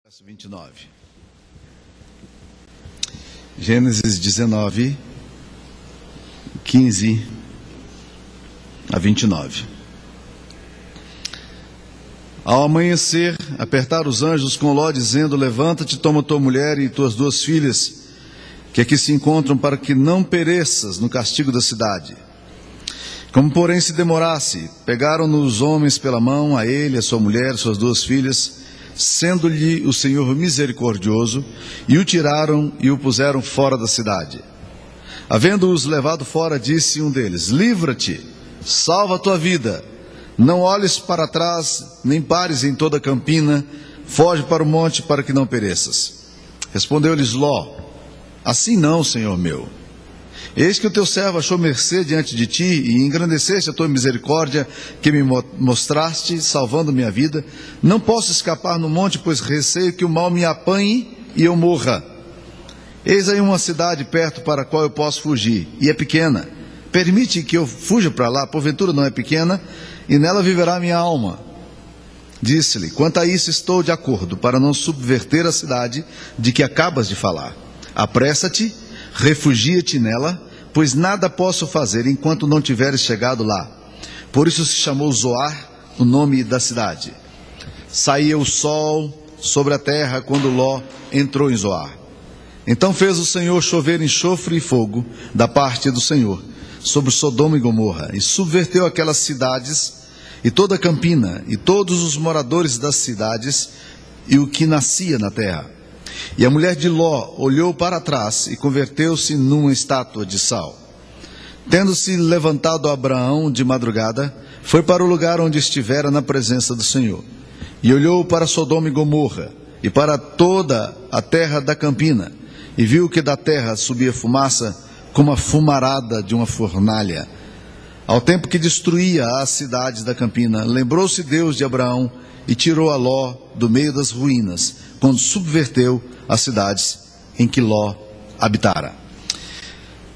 Verso 29. Gênesis 19, 15 a 29. Ao amanhecer, apertaram os anjos com Ló, dizendo: levanta-te, toma tua mulher e tuas duas filhas, que aqui se encontram, para que não pereças no castigo da cidade. Como, porém, se demorasse, pegaram-no os homens pela mão, a ele, a sua mulher, suas duas filhas, sendo-lhe o Senhor misericordioso, e o tiraram e o puseram fora da cidade. Havendo-os levado fora, disse um deles: livra-te, salva a tua vida, não olhes para trás, nem pares em toda a campina, foge para o monte, para que não pereças. Respondeu-lhes Ló: assim não, Senhor meu. Eis que o teu servo achou mercê diante de ti, e engrandeceste a tua misericórdia, que me mostraste, salvando minha vida. Não posso escapar no monte, pois receio que o mal me apanhe e eu morra. Eis aí uma cidade perto para a qual eu posso fugir, e é pequena. Permite que eu fuja para lá, porventura não é pequena, e nela viverá minha alma. Disse-lhe: quanto a isso estou de acordo, para não subverter a cidade de que acabas de falar. Apressa-te, refugia-te nela, pois nada posso fazer enquanto não tiveres chegado lá. Por isso se chamou Zoar, o nome da cidade. Saía o sol sobre a terra quando Ló entrou em Zoar. Então fez o Senhor chover enxofre e fogo da parte do Senhor sobre Sodoma e Gomorra, e subverteu aquelas cidades e toda a campina e todos os moradores das cidades e o que nascia na terra. E a mulher de Ló olhou para trás e converteu-se numa estátua de sal. Tendo-se levantado Abraão de madrugada, foi para o lugar onde estivera na presença do Senhor. E olhou para Sodoma e Gomorra, e para toda a terra da campina, e viu que da terra subia fumaça, como a fumarada de uma fornalha. Ao tempo que destruía as cidades da campina, lembrou-se Deus de Abraão, e tirou a Ló do meio das ruínas, quando subverteu as cidades em que Ló habitara.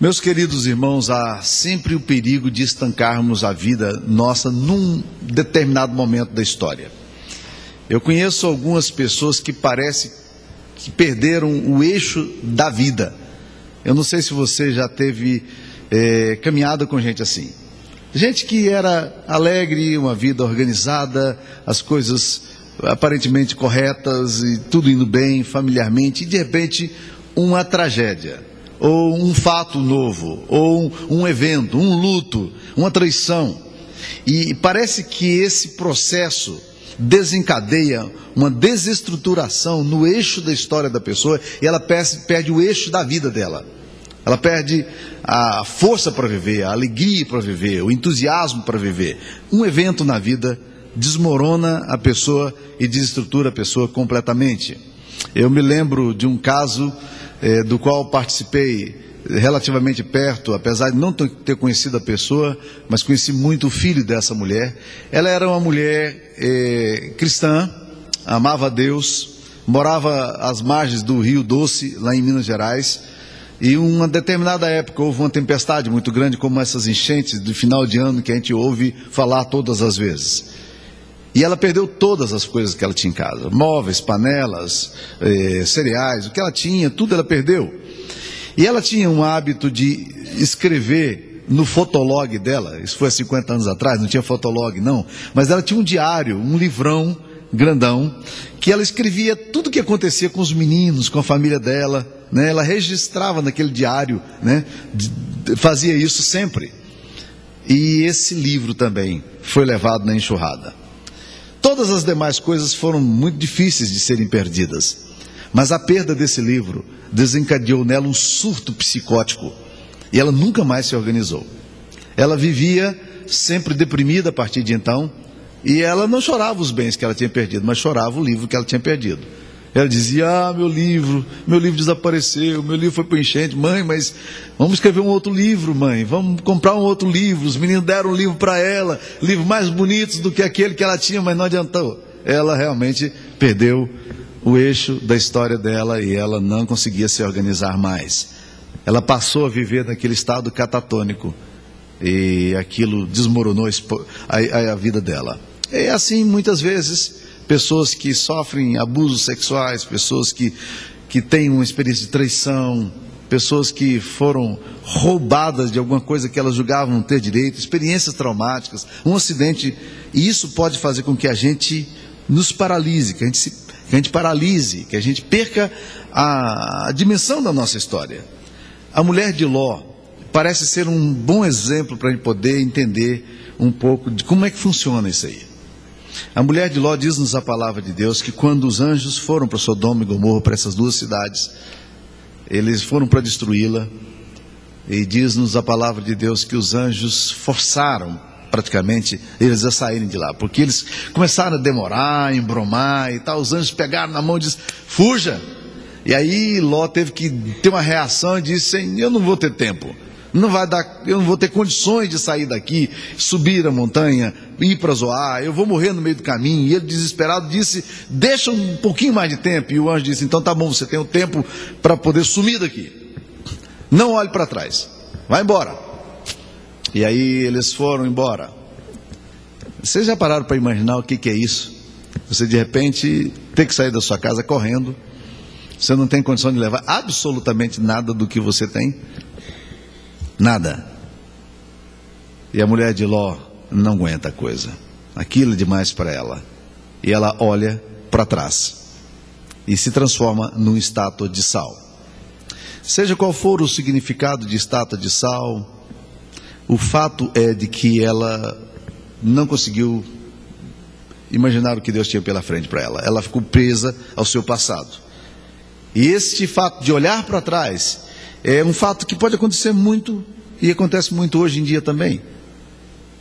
Meus queridos irmãos, há sempre o perigo de estancarmos a vida nossa num determinado momento da história. Eu conheço algumas pessoas que parece que perderam o eixo da vida. Eu não sei se você já teve caminhada com gente assim. Gente que era alegre, uma vida organizada, as coisas aparentemente corretas e tudo indo bem familiarmente, e de repente uma tragédia, ou um fato novo, ou um evento, um luto, uma traição. E parece que esse processo desencadeia uma desestruturação no eixo da história da pessoa, e ela perde o eixo da vida dela. Ela perde a força para viver, a alegria para viver, o entusiasmo para viver. Um evento na vida desmorona a pessoa e desestrutura a pessoa completamente. Eu me lembro de um caso do qual participei relativamente perto, apesar de não ter conhecido a pessoa, mas conheci muito o filho dessa mulher. Ela era uma mulher cristã, amava a Deus, morava às margens do Rio Doce, lá em Minas Gerais. E uma determinada época houve uma tempestade muito grande, como essas enchentes do final de ano que a gente ouve falar todas as vezes. E ela perdeu todas as coisas que ela tinha em casa, móveis, panelas, cereais, o que ela tinha, tudo ela perdeu. E ela tinha um hábito de escrever no fotolog dela, isso foi há 50 anos atrás, não tinha fotolog não, mas ela tinha um diário, um livrão grandão, que ela escrevia tudo o que acontecia com os meninos, com a família dela, né? Ela registrava naquele diário, né? Fazia isso sempre. E esse livro também foi levado na enxurrada. Todas as demais coisas foram muito difíceis de serem perdidas, mas a perda desse livro desencadeou nela um surto psicótico, e ela nunca mais se organizou. Ela vivia sempre deprimida a partir de então, e ela não chorava os bens que ela tinha perdido, mas chorava o livro que ela tinha perdido. Ela dizia: meu livro desapareceu, meu livro foi para enchente. Mãe, mas vamos escrever um outro livro, mãe, vamos comprar um outro livro. Os meninos deram um livro para ela, livros mais bonitos do que aquele que ela tinha, mas não adiantou. Ela realmente perdeu o eixo da história dela e ela não conseguia se organizar mais. Ela passou a viver naquele estado catatônico e aquilo desmoronou a vida dela. É assim muitas vezes pessoas que sofrem abusos sexuais, pessoas que têm uma experiência de traição, pessoas que foram roubadas de alguma coisa que elas julgavam ter direito, experiências traumáticas, um acidente, e isso pode fazer com que a gente nos paralise, que a gente paralise, que a gente perca a dimensão da nossa história. A mulher de Ló parece ser um bom exemplo para a gente poder entender um pouco de como é que funciona isso aí. A mulher de Ló diz-nos a palavra de Deus que quando os anjos foram para Sodoma e Gomorra, para essas duas cidades, eles foram para destruí-la, e diz-nos a palavra de Deus que os anjos forçaram praticamente eles a saírem de lá, porque eles começaram a demorar, embromar e tal. Os anjos pegaram na mão e disseram: fuja. E aí Ló teve que ter uma reação e disse: eu não vou ter tempo, eu não vou ter condições de sair daqui, subir a montanha, ir para Zoar, eu vou morrer no meio do caminho. E ele, desesperado, disse: deixa um pouquinho mais de tempo. E o anjo disse: então tá bom, você tem o tempo para poder sumir daqui, não olhe para trás, vai embora. E aí eles foram embora. Vocês já pararam para imaginar o que é isso? Você de repente ter que sair da sua casa correndo, você não tem condição de levar absolutamente nada do que você tem, nada. E a mulher de Ló não aguenta a coisa, aquilo é demais para ela, e ela olha para trás e se transforma numa estátua de sal. Seja qual for o significado de estátua de sal, o fato é de que ela não conseguiu imaginar o que Deus tinha pela frente para ela. Ela ficou presa ao seu passado. E este fato de olhar para trás é um fato que pode acontecer muito, e acontece muito hoje em dia também.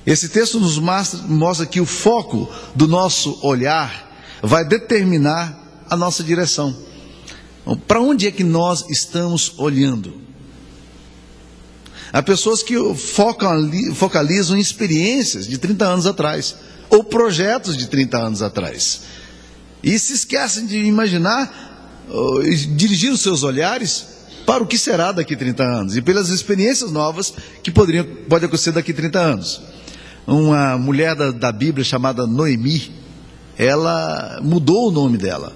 Esse texto nos mostra que o foco do nosso olhar vai determinar a nossa direção. Para onde é que nós estamos olhando? Há pessoas que focalizam em experiências de 30 anos atrás, ou projetos de 30 anos atrás, e se esquecem de imaginar, dirigir os seus olhares para o que será daqui a 30 anos, e pelas experiências novas que pode acontecer daqui a 30 anos. Uma mulher da Bíblia chamada Noemi, ela mudou o nome dela.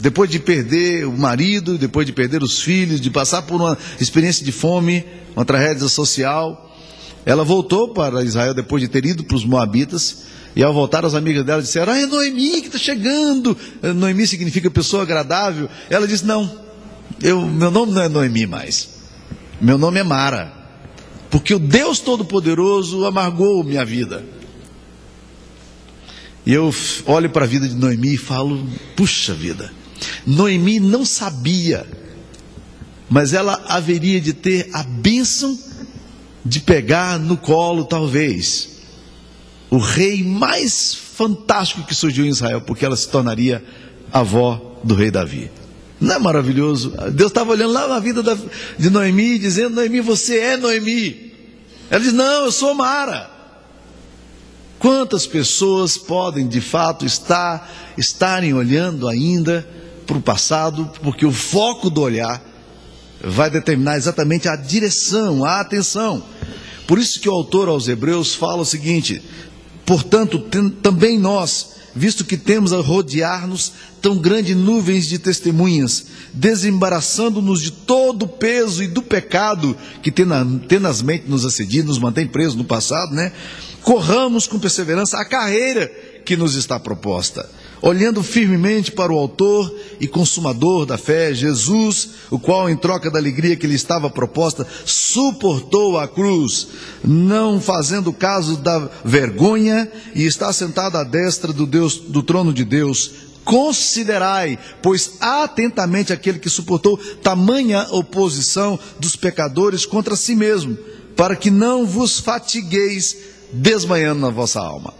Depois de perder o marido, depois de perder os filhos, de passar por uma experiência de fome, uma tragédia social, ela voltou para Israel depois de ter ido para os Moabitas, e ao voltar as amigas dela disseram: é Noemi que está chegando. Noemi significa pessoa agradável. Ela disse: não, meu nome não é Noemi mais, meu nome é Mara, porque o Deus Todo-Poderoso amargou minha vida. E eu olho para a vida de Noemi e falo: puxa vida, Noemi não sabia, mas ela haveria de ter a bênção de pegar no colo, talvez, o rei mais fantástico que surgiu em Israel, porque ela se tornaria avó do rei Davi. Não é maravilhoso? Deus estava olhando lá na vida de Noemi, dizendo: Noemi, você é Noemi. Ela diz: não, eu sou Mara. Quantas pessoas podem de fato estarem olhando ainda para o passado, porque o foco do olhar vai determinar exatamente a direção, a atenção. Por isso que o autor aos Hebreus fala o seguinte: portanto, também nós, visto que temos a rodear-nos tão grandes nuvens de testemunhas, desembaraçando-nos de todo o peso e do pecado que tenazmente nos assedia, nos mantém presos no passado, né? Corramos com perseverança a carreira que nos está proposta, olhando firmemente para o autor e consumador da fé, Jesus, o qual, em troca da alegria que lhe estava proposta, suportou a cruz, não fazendo caso da vergonha, e está sentado à destra do trono de Deus. Considerai, pois, atentamente aquele que suportou tamanha oposição dos pecadores contra si mesmo, para que não vos fatigueis desmanhando na vossa alma,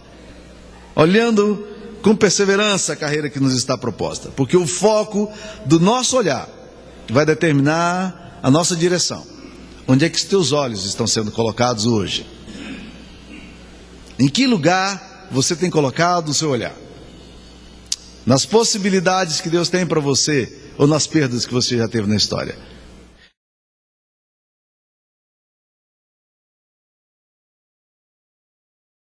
olhando com perseverança a carreira que nos está proposta, porque o foco do nosso olhar vai determinar a nossa direção. Onde é que os teus olhos estão sendo colocados hoje? Em que lugar você tem colocado o seu olhar? Nas possibilidades que Deus tem para você, ou nas perdas que você já teve na história?